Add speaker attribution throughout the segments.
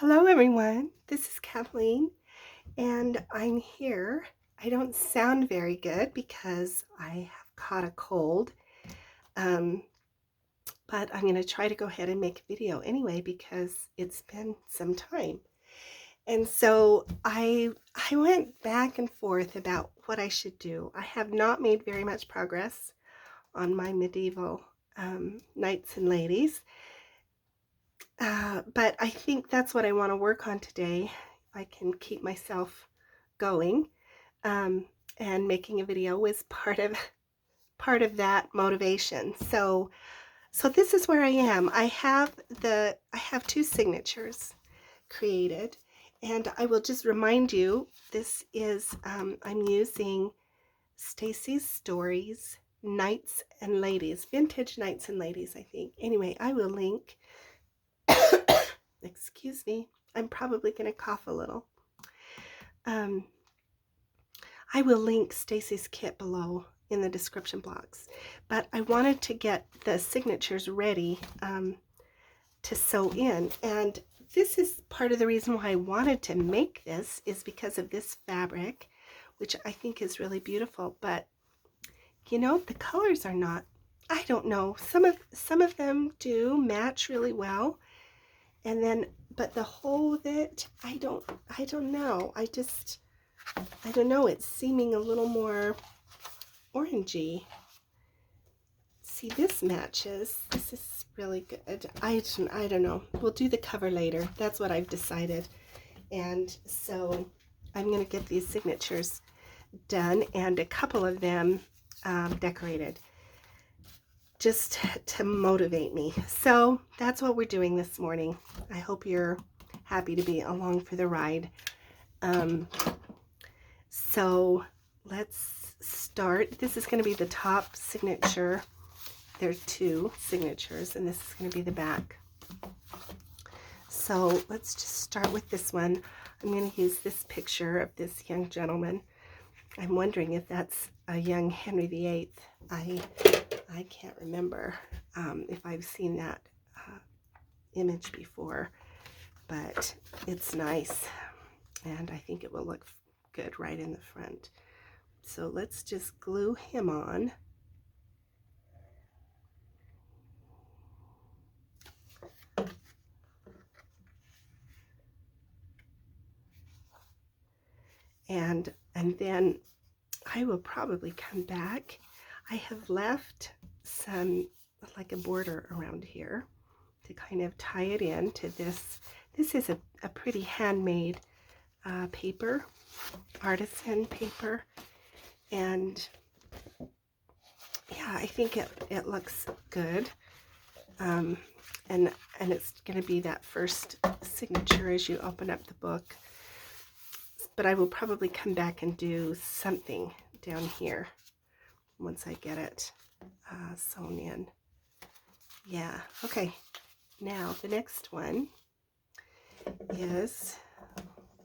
Speaker 1: Hello, everyone. This is Kathleen, and I'm here. I don't sound very good because I have caught a cold, um, but I'm going to try to go ahead and make a video anyway because it's been some time. And so I went back and forth about what I should do. I have not made very much progress on my medieval knights and ladies. But I think that's what I want to work on today. If I can keep myself going, um, and making a video was part of that motivation. So this is where I am. I have two signatures created, and I will just remind you. This is I'm using Stacy's Stories Knights and Ladies, Vintage Knights and Ladies, I think. Anyway, I will link. Excuse me, I'm probably going to cough a little. I will link Stacy's kit below in the description box, but I wanted to get the signatures ready to sew in, and this is part of the reason why I wanted to make this is because of this fabric, which I think is really beautiful. But you know, the colors are not, I don't know, some of them do match really well, and then but the whole of it, I don't know. I don't know, it's seeming a little more orangey. See, this matches. This is really good. I don't know. We'll do the cover later. That's what I've decided. And so I'm going to get these signatures done and a couple of them decorated just to motivate me. So that's what we're doing this morning. I hope you're happy to be along for the ride. So let's start. This is going to be the top signature. There are two signatures, and this is going to be the back. So let's just start with this one. I'm going to use this picture of this young gentleman. I'm wondering if that's a young Henry VIII. I can't remember if I've seen that image before, but it's nice, and I think it will look good right in the front. So let's just glue him on. And then I will probably come back. I have left some, like a border around here to kind of tie it in to this. This is a pretty handmade paper, artisan paper, and yeah, I think it looks good. And it's going to be that first signature as you open up the book. But I will probably come back and do something down here once I get it sewn in. Yeah, okay. Now the next one is,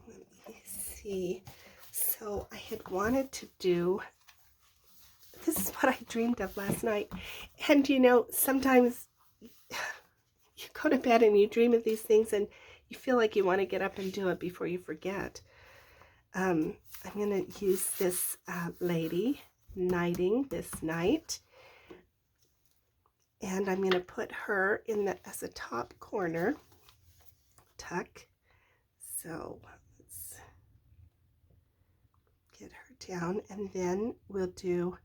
Speaker 1: let me see. So I had wanted to do, this is what I dreamed of last night. And you know, sometimes you go to bed and you dream of these things and you feel like you want to get up and do it before you forget. I'm going to use this lady knighting this knight, and I'm going to put her in the as a top corner tuck. So let's get her down, and then we'll do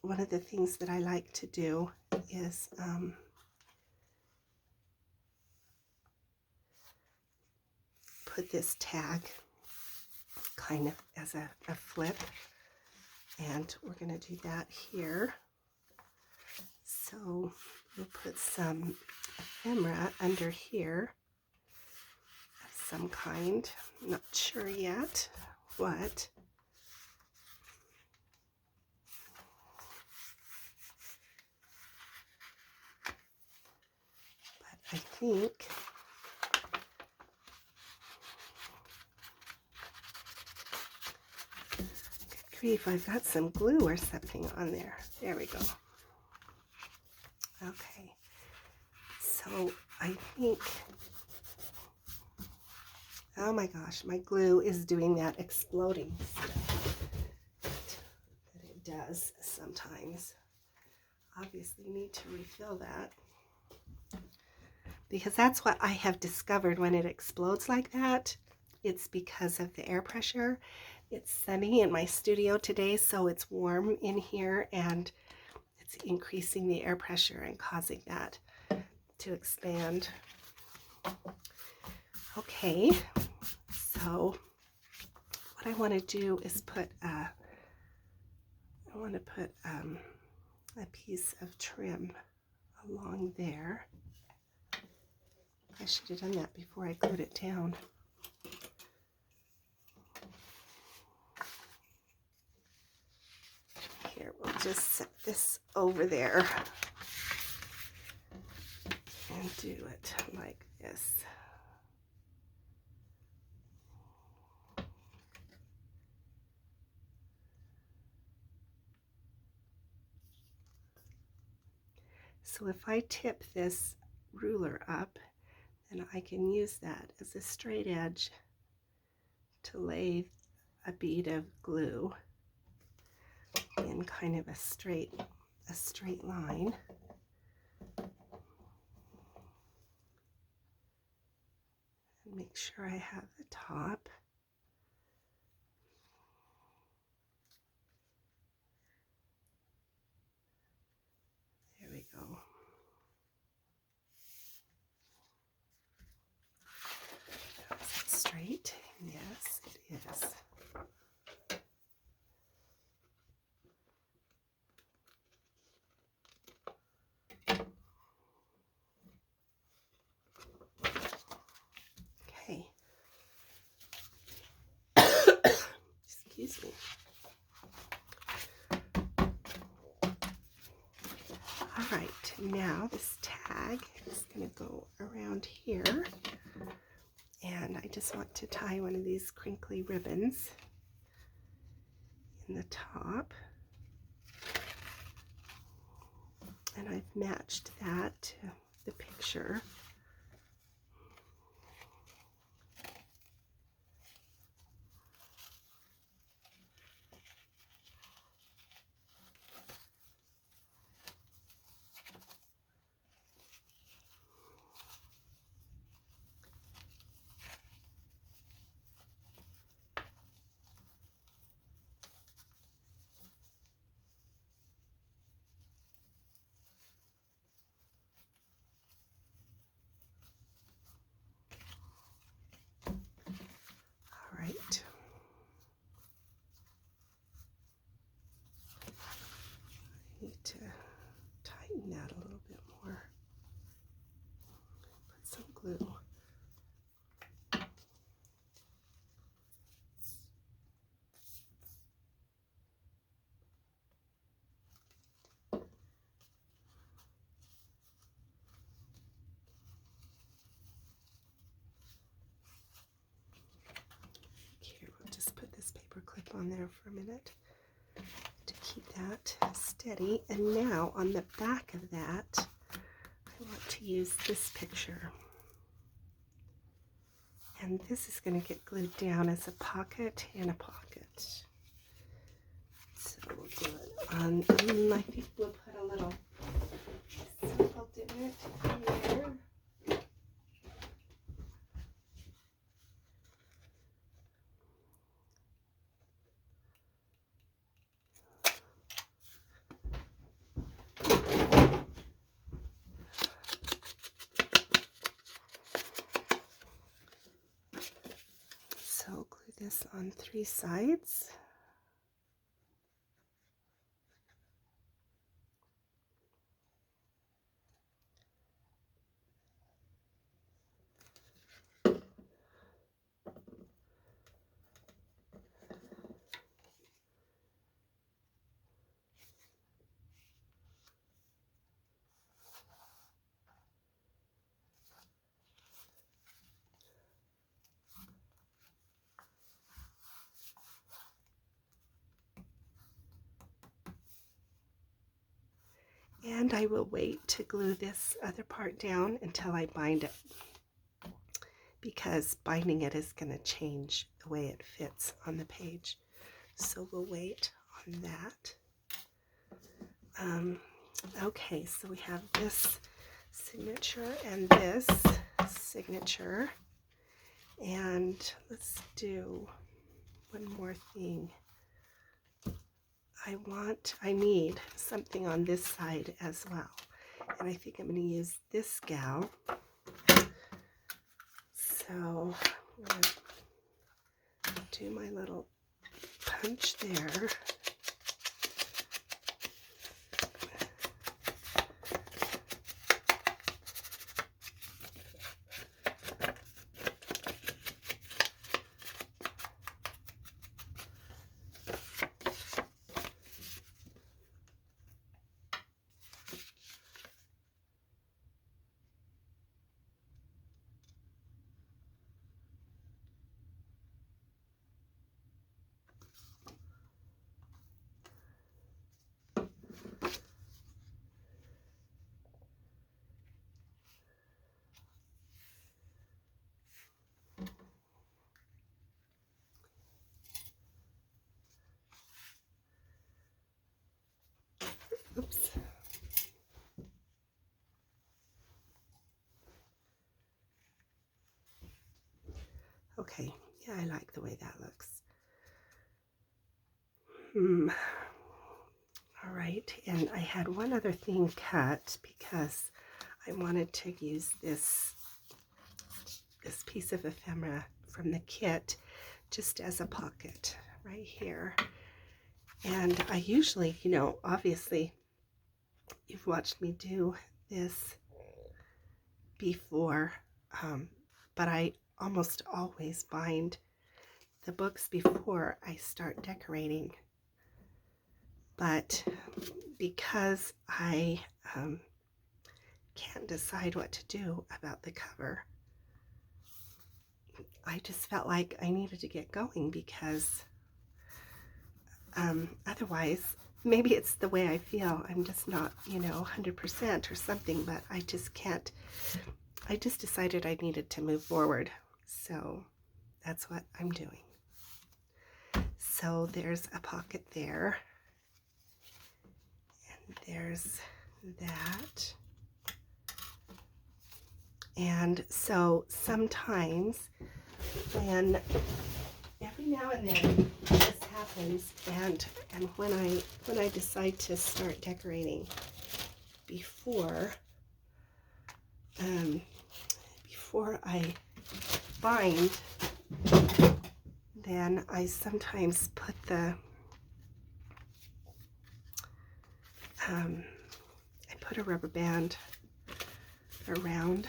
Speaker 1: one of the things that I like to do is put this tag kind of as a flip, and we're going to do that here. So we'll put some ephemera under here of some kind. I'm not sure yet what. But I think grief, I've got some glue or something on there. There we go. Okay, so I think Oh my gosh, my glue is doing that exploding stuff that it does sometimes. Obviously need to refill that, because that's what I have discovered when it explodes like that. It's because of the air pressure. It's sunny in my studio today, so it's warm in here, and it's increasing the air pressure and causing that to expand. Okay, so what I want to do is put a piece of trim along there. I should have done that before I glued it down. Here, we'll just set this over there and do it like this. So if I tip this ruler up, then I can use that as a straight edge to lay a bead of glue in kind of a straight line. And make sure I have the top. There we go. Is it straight? Yes, it is. Okay. Excuse me. All right, now this tag is going to go around here, and I just want to tie one of these crinkly ribbons in the top, and I've matched that to the picture. Right. I need to tighten that a little bit more. Put some glue. Here, we'll just put this paper clip on there for a minute to keep that steady. And now on the back of that, I want to use this picture. And this is going to get glued down as a pocket and a pocket. So we'll do it on, I think we'll put a little circle divot here. So glue this on 3 sides. And I will wait to glue this other part down until I bind it. because binding it is going to change the way it fits on the page. So we'll wait on that. Okay, so we have this signature and this signature. And let's do one more thing. I need something on this side as well. And I think I'm going to use this gal. So I'm going to do my little punch there. Oops. Okay, yeah, I like the way that looks. All right, and I had one other thing cut because I wanted to use this piece of ephemera from the kit just as a pocket right here. And I usually, obviously you've watched me do this before, but I almost always bind the books before I start decorating. But because I can't decide what to do about the cover, I just felt like I needed to get going because otherwise, maybe it's the way I feel. I'm just not, 100% or something, but I just can't. I just decided I needed to move forward. So that's what I'm doing. So there's a pocket there. And there's that. And so sometimes when every now and then this happens, and when I decide to start decorating before I bind, then I sometimes put the I put a rubber band around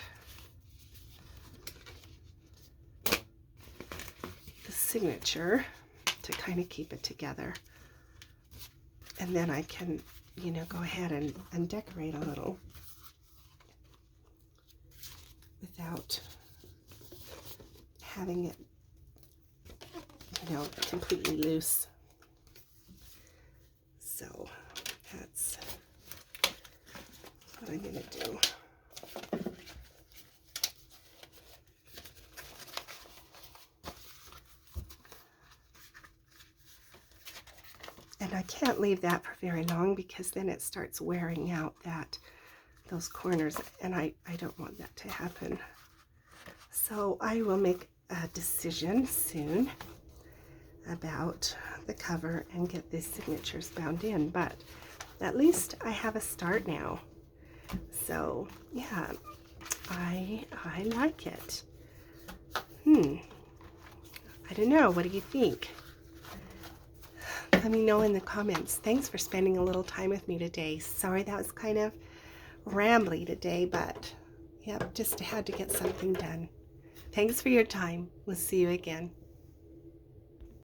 Speaker 1: the signature to kind of keep it together, and then I can go ahead and decorate a little without having it completely loose. So that's what I'm going to do. And I can't leave that for very long because then it starts wearing out those corners, and I don't want that to happen. So I will make a decision soon about the cover and get these signatures bound in, but at least I have a start now. So yeah, I like it. I don't know, what do you think? Let me know in the comments. Thanks for spending a little time with me today. Sorry that was kind of rambly today, but yep, just had to get something done. Thanks for your time. We'll see you again.